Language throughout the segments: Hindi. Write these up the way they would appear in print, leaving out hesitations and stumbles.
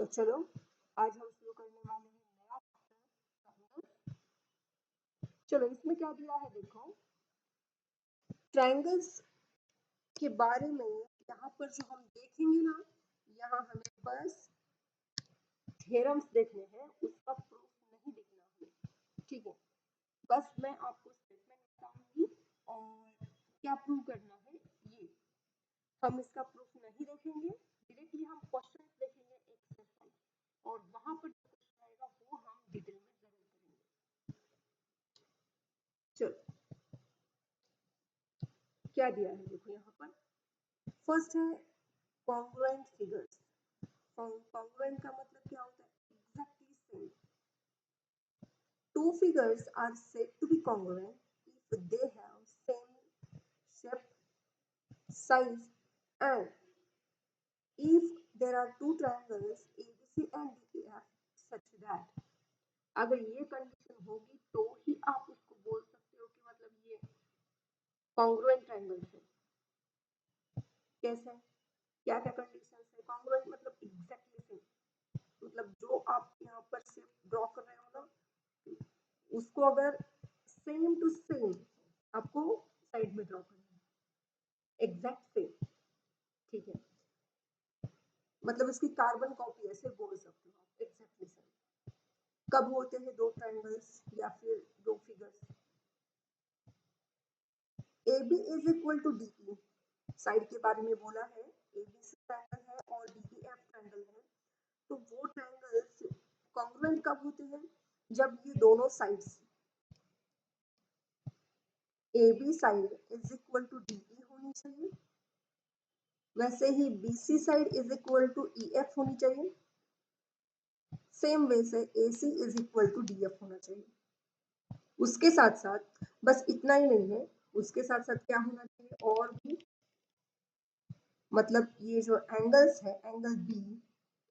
तो चलो आज हम शुरू करने वाले हैं नया चैप्टर। चलो इसमें क्या दिया है देखो, ट्रायंगल्स के बारे में यहाँ पर जो हम देखेंगे ना, यहाँ हमें बस थ्योरम्स देखने हैं, उसका प्रूफ नहीं देखना हमें, ठीक है। बस मैं आपको स्टेटमेंट बताऊंगी और क्या प्रूव करना है ये। हम इसका प्रूफ नहीं देखेंगे, डायरेक्टली हम क्वेश्चन देखेंगे एक्सरसाइज, और वहां पर जो क्वेश्चन आएगा वो हम डिटेल में जरूर करेंगे। चलो क्या दिया है देखो, यहाँ पर फर्स्ट है कॉन्ग्रुएंट फिगर्स। कॉन्ग्रुएंट का मतलब क्या होता है? Exactly same. Two figures are said to be congruent if they have same shape, size, and if there are two triangles ABC and DEF such that, अगर ये कंडीशन होगी तो ही आप उसको बोल सकते हो कि मतलब ये कॉन्ग्रुएंट ट्रायंगल है। कैसे? क्या क्या कंडीशन है? कॉन्ग्रुएंट मतलब एग्जैक्टली सेम, मतलब जो आप यहाँ पर से ड्रॉ कर रहे हो ना, उसको अगर सेम टू सेम आपको साइड में ड्रॉ करना है, एग्जैक्ट सेम, ठीक है। मतलब इसकी कार्बन कॉपी ऐसे बोल सकते हो आप, एग्जैक्टली सेम। कब होते हैं दो ट्रायंगल्स या फिर दो figures? AB is equal to DE, side के बारे में बोला है, ABC ट्रायंगल है और DEF ट्रायंगल है, तो वो ट्रायंगल्स कॉन्ग्रुएंट कब होते हैं? जब ये दोनों sides AB side is equal to DE होनी चाहिए, वैसे ही BC side is equal to EF होनी चाहिए, सेम वे से AC is equal to DF होना चाहिए। उसके साथ साथ बस इतना ही नहीं है, उसके साथ साथ क्या होना चाहिए और भी, मतलब ये जो एंगल्स है, angle B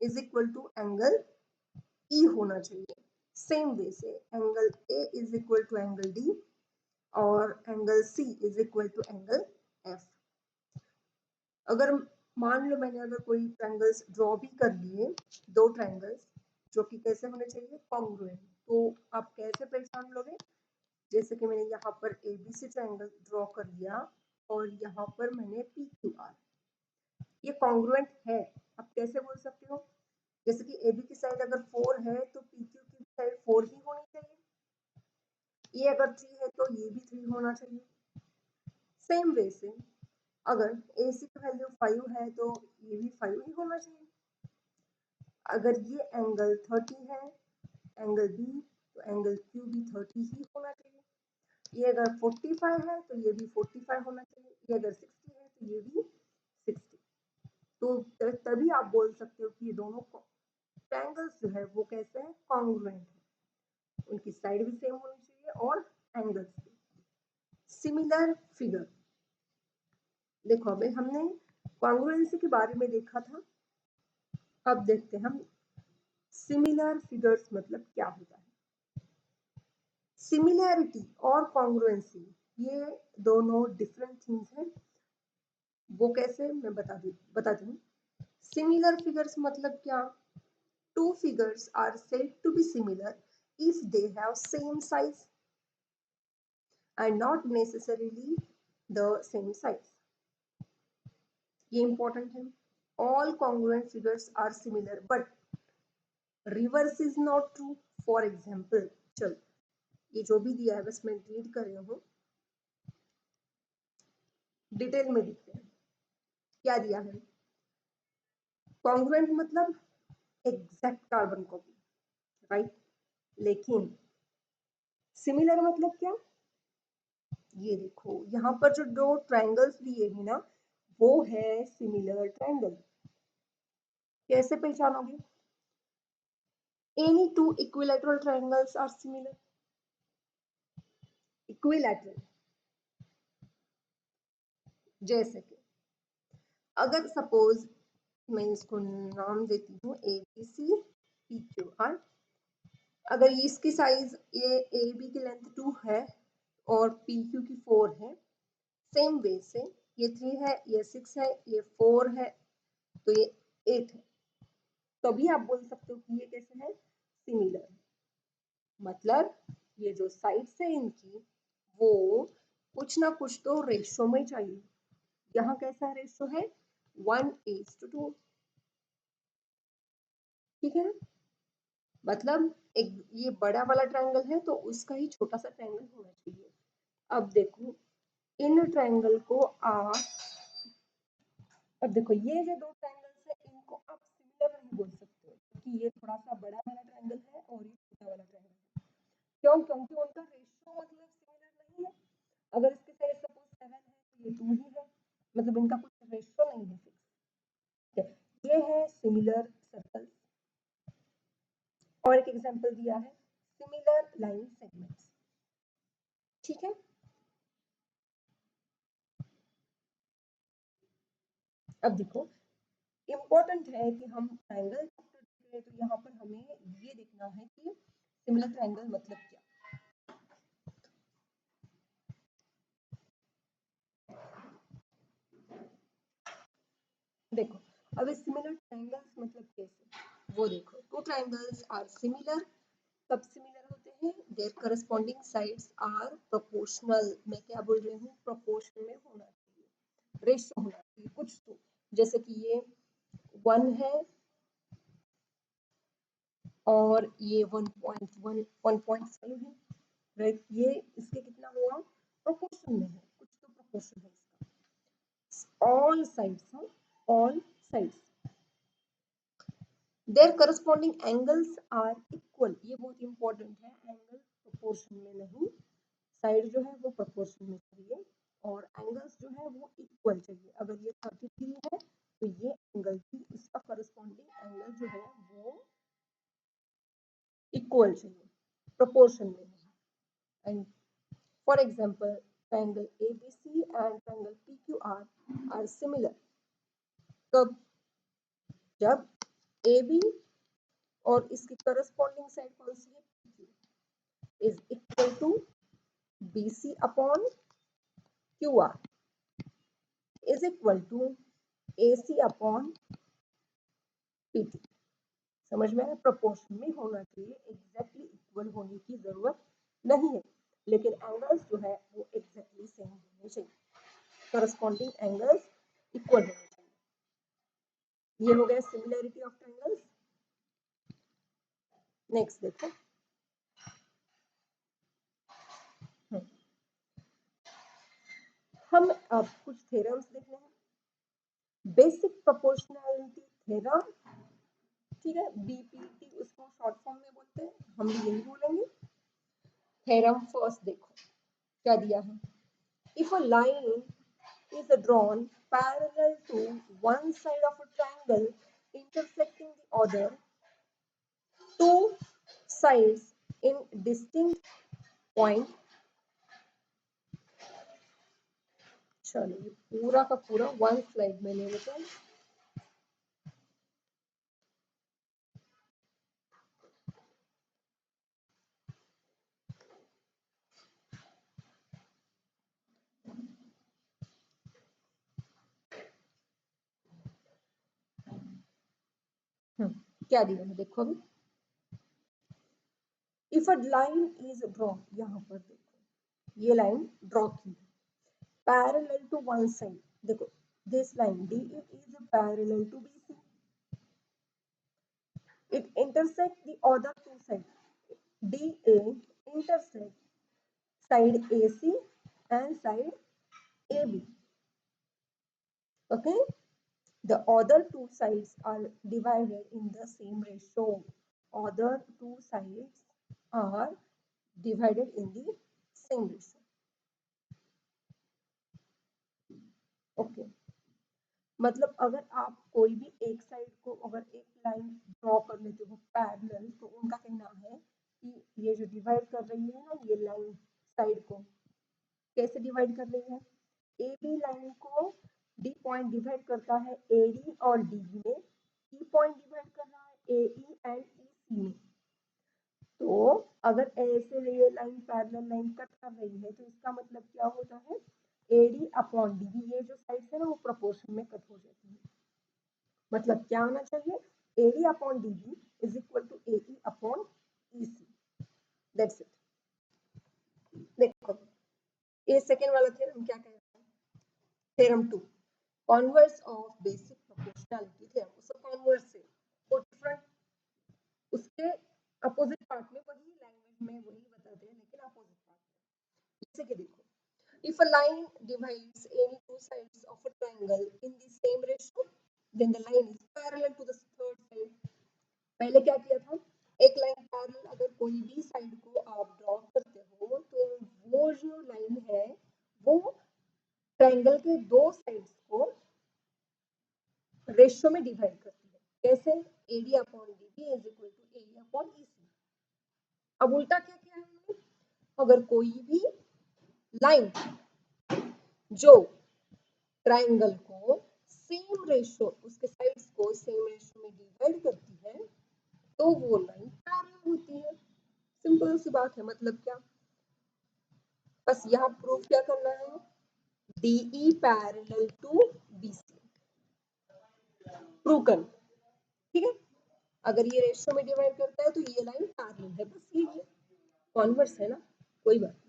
is equal to angle E होना चाहिए। सेम वे से angle A is equal to angle D और angle C is equal to angle F। अगर मान लो मैंने अगर कोई ट्रायंगल्स ड्रॉ भी कर लिए, दो ट्रायंगल्स जो कि कैसे होने चाहिए? कॉन्ग्रुएंट, तो आप कैसे पहचान लोगे? जैसे कि मैंने यहाँ पर ABC ट्रायंगल ड्रॉ कर लिया और यहाँ पर मैंने PQR, ये कॉन्ग्रुएंट है। आप कैसे बोल सकते हो? जैसे कि AB की साइड अगर 4 है तो PQ की साइड 4 ही होनी चाहिए, ये अगर 3 है तो ये भी 3 होना चाहिए। सेम वे से अगर AC की वैल्यू 5 है तो ये भी 5 ही होना चाहिए। अगर ये एंगल 30 है, एंगल B, तो एंगल Q भी 30 ही होना चाहिए। ये अगर 45 है तो ये भी 45 होना चाहिए, ये अगर 60 है तो ये भी 60। तो तभी आप बोल सकते हो कि ये दोनों ट्रायंगल्स जो है वो कैसे है? कॉन्ग्रुएंट है, उनकी साइड भी सेम होनी चाहिए और एंगल्स भी। सिमिलर फिगर, देखो अभी हमने कॉन्ग्रुएंसी के बारे में देखा था, अब देखते हैं हम सिमिलर फिगर्स मतलब क्या होता है। सिमिलैरिटी और कॉन्ग्रुएंसी ये दोनों डिफरेंट थिंग्स हैं। वो कैसे, मैं बताती हूँ। सिमिलर फिगर्स मतलब क्या? Two figures are said to be similar if they have same size and not necessarily the same size. ये important है। All congruent figures are similar but reverse is not true. For example, चलो ये जो भी दिया है बस मैं रीड कर रही हूँ, डिटेल में देखते हैं क्या दिया है। कॉन्ग्रुएंट मतलब एग्जैक्ट कार्बन कॉपी, राइट। लेकिन सिमिलर मतलब क्या? ये देखो यहाँ पर जो दो ट्रायंगल्स दिए हैं ना, वो है सिमिलर ट्रायंगल। कैसे पहचानोगे? Any two equilateral triangles are similar. Equilateral जैसे कि अगर सपोज मैं इसको नाम देती हूँ ABC PQR, अगर इसकी साइज ये AB की लेंथ 2 है और PQ की 4 है, सेम वे से ये 3 है, ये 6 है, ये 4 है, तो ये 8 है, तभी आप बोल सकते हो कि ये कैसे है, सिमिलर। मतलब ये जो साइड्स है इनकी वो कुछ ना कुछ तो रेशो में चाहिए। यहाँ कैसा रेशो है, 1:2, ठीक है। मतलब एक ये बड़ा वाला ट्रायंगल है तो उसका ही छोटा सा ट्रायंगल होना चाहिए। अब देखो इन ट्रायंगल को आप, अब देखो ये जो दो ट्रायंगल्स है इनको आप सिमिलर नहीं बोल सकते क्योंकि ये थोड़ा सा बड़ा वाला ट्रायंगल है और ये छोटा वाला ट्रायंगल है। क्यों, क्योंकि उनका रेशियो मतलब सिमिलर नहीं है। अगर इसके साइड सपोज 7 है तो ये 2 ही है, मतलब इनका कुछ रेशियो नहीं है फिक्स। ये है सिमिलर सर्कल्स। और एक एग्जांपल दिया है सिमिलर लाइन सेगमेंट्स, ठीक है। अब देखो इम्पोर्टेंट है कि हम ट्रायंगल देख रहे हैं तो यहाँ पर हमें ये देखना है कि सिमिलर ट्रायंगल मतलब क्या। देखो अब सिमिलर ट्रायंगल्स मतलब कैसे, वो देखो टू ट्रायंगल्स आर सिमिलर, कब सिमिलर होते हैं, their corresponding sides are proportional. मैं क्या बोल रही हूँ, प्रोपोर्शन में होना चाहिए, रेशियो होना चाहिए कुछ तो। जैसे कि ये 1 है और ये 1.1 1.5 है, राइट। ये इसके कितना हुआ, प्रोपोर्शन में है, कुछ तो प्रोपोर्शन है इसका। All sides, all sides their corresponding angles are equal. ये बहुत इंपॉर्टेंट है, एंगल प्रोपोर्शन में नहीं, साइड जो है वो प्रोपोर्शन में चाहिए और एंगल्स जो है वो इक्वल चाहिए। अगर ये 33 है तो ये एंगल भी इसका करस्पॉन्डिंग एंगल जो है वो इक्वल चाहिए, प्रोपोर्शन में नहीं। And for example triangle ABC and triangle PQR are similar कब, जब AB और इसकी करस्पॉन्डिंग साइड कौन सी है, PQ is equal to BC upon QR is equal to AC upon PT। समझ में आया, प्रोपोर्शन में होना चाहिए, एग्जैक्टली इक्वल होने की जरूरत नहीं है, लेकिन एंगल्स जो है वो एग्जैक्टली सेम होने चाहिए, करस्पॉन्डिंग एंगल्स इक्वल होने चाहिए। ये हो गया सिमिलैरिटी ऑफ ट्रायंगल्स। नेक्स्ट देखो, हम अब कुछ थ्योरम्स देख रहे हैं। बेसिक प्रोपोर्शनैलिटी थ्योरम, ठीक है, BPT उसको शॉर्ट फॉर्म में बोलते हैं, हम भी यही बोलेंगे। थ्योरम फर्स्ट देखो क्या दिया है, if a line is drawn parallel to one side of a triangle intersecting the other two sides in distinct point। चलिए पूरा का पूरा वन स्लाइड में ले लेते हैं। क्या दिया है देखो अभी, if a line is draw, यहाँ पर देखो ये लाइन ड्रॉ की पैरेलल टू वन साइड, देखो this line DE is parallel to BC, it intersect the other two sides, DA intersect side AC and side AB, okay. The other two sides are divided in the same ratio. Other two sides are divided in the same ratio. Okay. मतलब अगर आप कोई भी एक साइड को अगर एक लाइन ड्रॉ कर लेते हो पैरेलल, तो उनका कहना है कि ये जो डिवाइड कर रही है ना ये लाइन साइड को, कैसे डिवाइड कर रही है, ए बी लाइन को डी पॉइंट डिवाइड करता है AD और DB में, ई पॉइंट डिवाइड कर रहा है AE एंड EC में। तो अगर ऐसे ये लाइन पैरेलल लाइन कट कर रही है तो इसका मतलब क्या होता है, AD अपॉन DB, ये जो साइड है ना वो प्रोपोर्शन में कट हो जाती है। मतलब क्या होना चाहिए, AD upon DB is equal to AE upon EC. That's it. देखो ये सेकेंड वाला थ्योरम क्या कह रहा है? Theorem 2, converse of basic proportionality theorem. उसका कॉन्वर्स से वो डिफरेंट, उसके अपोजिट पार्ट में वही लैंग्वेज में वही बताते हैं लेकिन अपोजिट पार्ट में। जैसे कि देखो, if a line divides any two sides of a triangle in the same ratio, then the line is parallel to the third side. पहले क्या किया था, एक लाइन पैरेलल अगर कोई भी साइड को आप ड्रॉ करते हो तो वो जो लाइन है वो ट्रायंगल के दो साइड्स को रेशियो में डिवाइड करती है। कैसे? AD upon DB is equal to AE upon EC। अब उल्टा क्या किया हमने, अगर कोई भी लाइन जो ट्रायंगल को सेम रेशियो, उसके साइड्स को सेम रेशियो में डिवाइड करती है तो वो लाइन पैरेलल होती है। सिंपल सी बात है। मतलब क्या, बस यहाँ प्रूफ क्या करना है, DE parallel to BC prove करना, ठीक है। अगर ये रेशियो में डिवाइड करता है तो ये लाइन पैरेलल है, बस ये कॉन्वर्स है ना, कोई बात नहीं।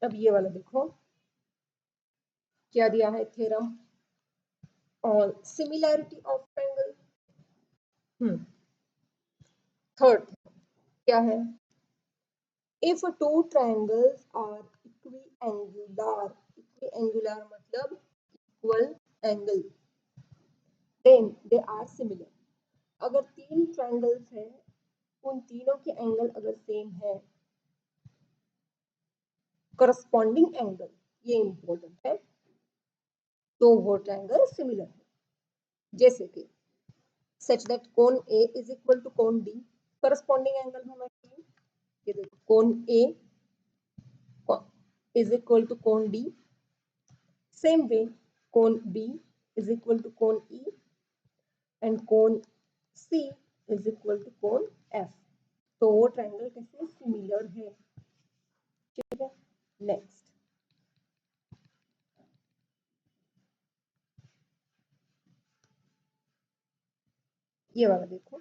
अब ये वाला देखो क्या दिया है, theorem on similarity of triangle. Third क्या है, if two triangles are equiangular मतलब equal angle, then they are similar। अगर तीन ट्रायंगल्स हैं, उन तीनों के एंगल अगर सेम है, करस्पॉन्डिंग एंगल, ये इंपॉर्टेंट है, तो वो ट्रायंगल सिमिलर है। जैसे कि सच दैट कोण A इज इक्वल टू कोण D, करस्पॉन्डिंग एंगल होना चाहिए। ये देखो कोण A इज इक्वल टू कोण D, सेम वे कोण B इज इक्वल टू कोण E एंड कोण C इज इक्वल टू कोण F। तो वो ट्रायंगल कैसे सिमिलर है, ठीक है। नेक्स्ट ये वाला देखो,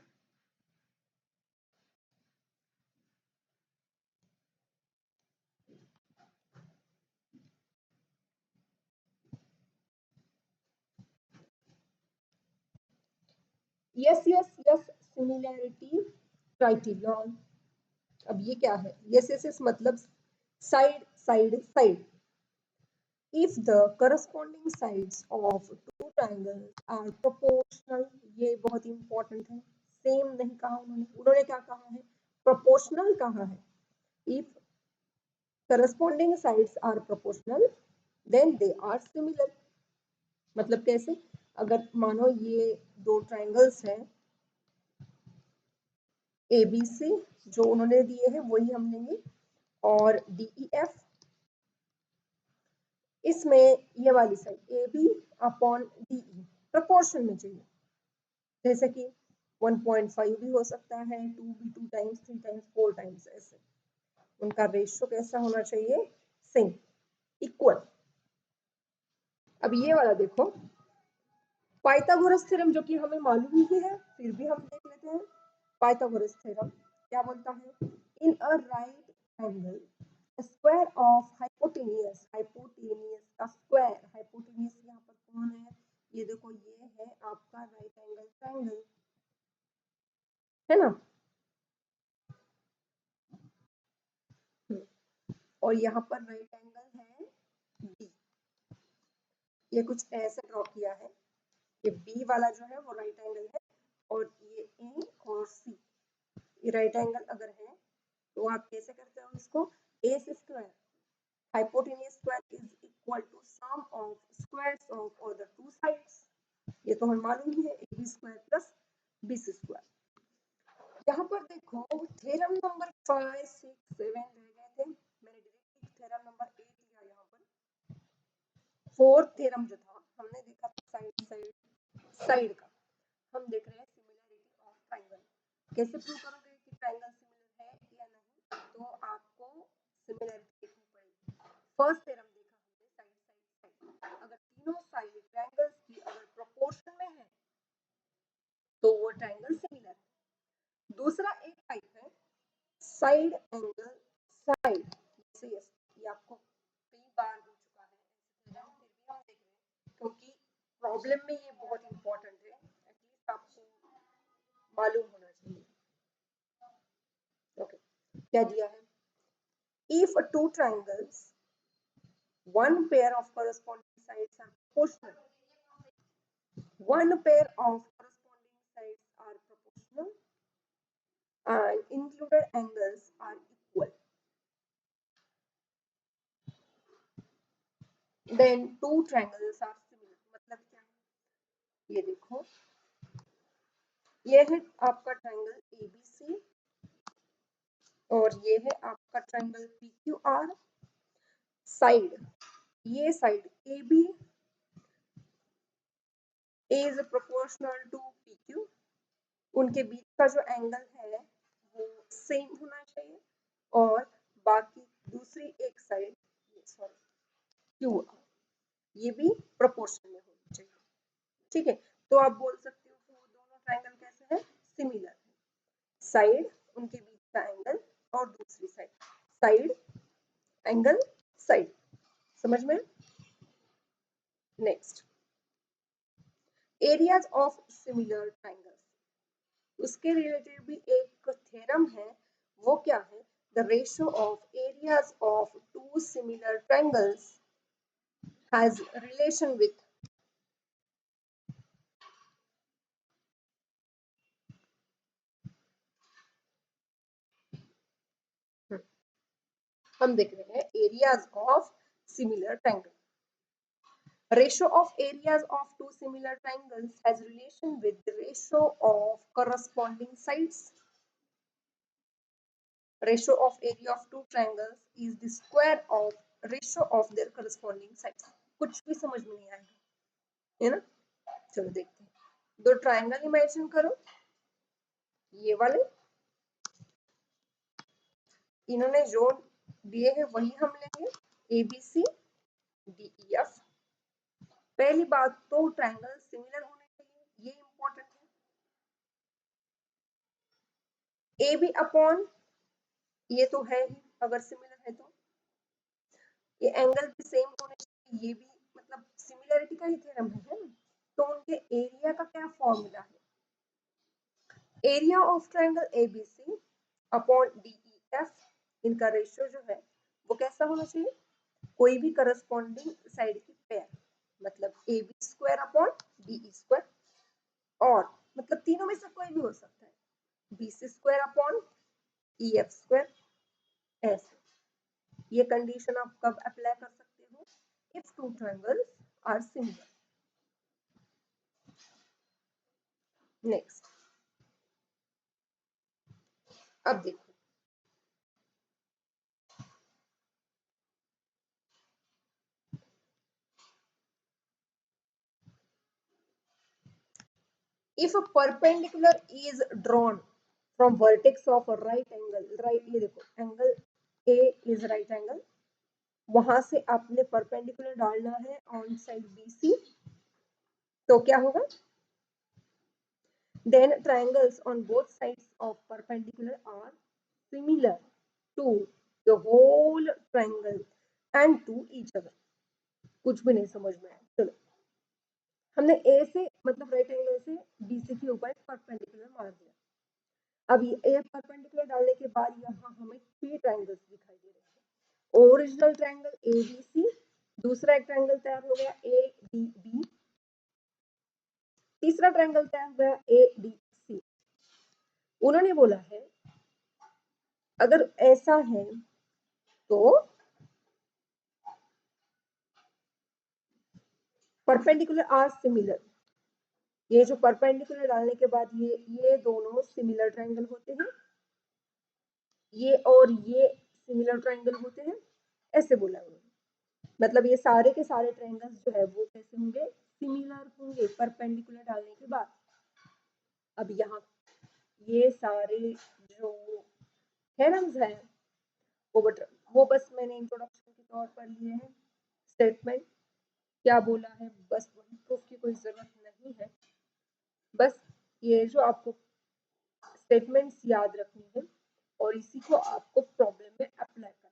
yes yes yes similarity criterion. अब ये क्या है, यस यस यस मतलब side side side. if the corresponding sides of two triangles are proportional, ये बहुत इंपॉर्टेंट है, सेम नहीं कहा उन्होंने, उन्होंने क्या कहा है, प्रोपोर्शनल कहा है। if corresponding sides are proportional then they are similar। मतलब कैसे, अगर मानो ये दो ट्रायंगल्स हैं ABC, जो उन्होंने दिए हैं वही हम लेंगे, और DEF, इसमें ये वाली side AB upon DE proportion में चाहिए। जैसे कि 1.5 भी हो सकता है, 2 भी 2 टाइम्स, 3 टाइम्स, 4 टाइम्स, ऐसे उनका रेशियो कैसा होना चाहिए, सेम, इक्वल। अब ये वाला देखो, पाइथागोरस थ्योरम जो कि हमें मालूम ही है फिर भी हम देख लेते हैं। पाइथागोरस थ्योरम क्या बोलता है, in a right angle square of hypotenuse, hypotenuse का स्क्वायर, हाइपोटेनियस यहाँ पर कौन है, ये देखो ये है आपका राइट एंगल ट्रायंगल, है ना। और यहाँ पर राइट एंगल है बी, ये कुछ ऐसे ड्रॉ किया है, ये बी वाला जो है वो राइट एंगल है, और ये ए और सी, ये राइट एंगल अगर है तो आप कैसे करते हो इसको, A square, hypotenuse square is equal to sum of squares of other two sides. ये तो हमें मालूम ही है, A B square plus B C square. यहाँ पर देखो थ्योरम नंबर 5, 6, 7 रह गए थे, मैंने डायरेक्टली थ्योरम नंबर 8 लिया। यहाँ पर फोर्थ थ्योरम जो था हमने देखा था साइड साइड साइड का, हम देख रहे हैं सिमिलरिटी ऑफ ट्राइंगल। कैसे प्रूव करोगे कि ट्राइंगल सिमिलर है या नहीं? तो आपको सिमिलरिटी देखनी पड़ेगी। फर्स्ट थ्योरम देखा हमने साइड साइड साइड, अगर तीनों साइड ट्राइंगल्स की अगर प्रोपोर्शन में है तो वो ट्राइंगल सिमिलर है। दूसरा एक टाइप है साइड एंगल साइड, जैसे ये आपको कई बार हो चुका है फिर भी हम देख रहे हैं क्योंकि प्रॉब्लम में ये बहुत इंपॉर्टेंट है, एटलीस्ट आपको मालूम होना चाहिए। ओके, क्या दिया है? If two triangles one pair of corresponding sides are proportional, one pair of corresponding sides are proportional and included angles are equal, then two triangles are similar। मतलब क्या है? ये देखो, ये है आपका ट्राइंगल ABC और ये है आपका ट्राइंगल PQR। साइड, ये side AB is proportional to PQ, उनके बीच का जो एंगल है वो सेम होना चाहिए और बाकी दूसरी एक साइड सॉरी QR ये भी प्रोपोर्शन में होनी चाहिए। ठीक है, तो आप बोल सकते हो कि वो दोनों ट्राइंगल कैसे हैं? सिमिलर है। साइड, उनके बीच का एंगल और दूसरी साइड, साइड एंगल साइड, समझ में? Next, areas of similar triangles, उसके रिलेटेड भी एक थ्योरम है। वो क्या है? The ratio of areas of two similar triangles has relation with, हम देख रहे हैं areas of similar triangle. Ratio of areas of two similar triangles has relation with the ratio of corresponding sides. Ratio of area of two triangles is the square of ratio of their corresponding sides। कुछ भी समझ में नहीं आएगा, है ना? चलो देखते हैं। दो ट्राइंगल इमेजिन करो, ये वाले, इन्होंने जो दिए हैं वही हम लेंगे, ABC DEF। पहली बात तो ट्राइंगल सिमिलर होने चाहिए, ये इंपॉर्टेंट है। AB अपॉन ये तो है ही, अगर सिमिलर है तो ये एंगल भी सेम होने चाहिए, ये भी मतलब सिमिलरिटी का ही थ्योरम है ना। तो उनके एरिया का क्या फॉर्मूला है? Area of triangle ABC upon DEF, इनका रेशियो जो है वो कैसा होना चाहिए? कोई भी करस्पॉन्डिंग साइड की पेयर, मतलब AB square upon DE square, और मतलब तीनों में से कोई भी हो सकता है, BC square upon EF square. ऐसे ये कंडीशन आप कब अप्लाई कर सकते हो? If two triangles are similar. Next, अब देखो, if a perpendicular is drawn from vertex of a right angle, right, ये देखो angle A is right angle, वहां से आपने परपेंडिकुलर डालना है ऑन साइड BC, तो क्या होगा? then triangles on both sides of perpendicular are similar to the whole triangle and to each other। कुछ भी नहीं समझ में आया। चलो, हमने A से मतलब राइट एंगल से BC के ऊपर एक परपेंडिकुलर मार दिया। अब ये परपेंडिकुलर डालने के बाद यहाँ हमें 3 ट्रायंगल्स दिखाई दे रहे हैं। ओरिजिनल ट्रायंगल ABC, दूसरा एक ट्रायंगल तैयार हो गया ADB, तीसरा ट्रायंगल तैयार हो गया ADC। उन्होंने बोला है अगर ऐसा है तो परपेंडिकुलर आर सिमिलर, ये जो परपेंडिकुलर डालने के बाद ये दोनों सिमिलर ट्रायंगल होते हैं, ये और ये सिमिलर ट्रायंगल होते हैं, ऐसे बोला उन्होंने। मतलब ये सारे के सारे ट्रायंगल्स जो है वो कैसे होंगे? सिमिलर होंगे परपेंडिकुलर डालने के बाद। अब यहाँ ये सारे जो थ्योरम्स हैं वो बस मैंने इंट्रोडक्शन के तौर पर लिए हैं। स्टेटमेंट क्या बोला है बस वही प्रूफ की कोई जरूरत नहीं है, बस ये जो आपको स्टेटमेंट्स याद रखनी है और इसी को आपको प्रॉब्लम में अप्लाई करना है।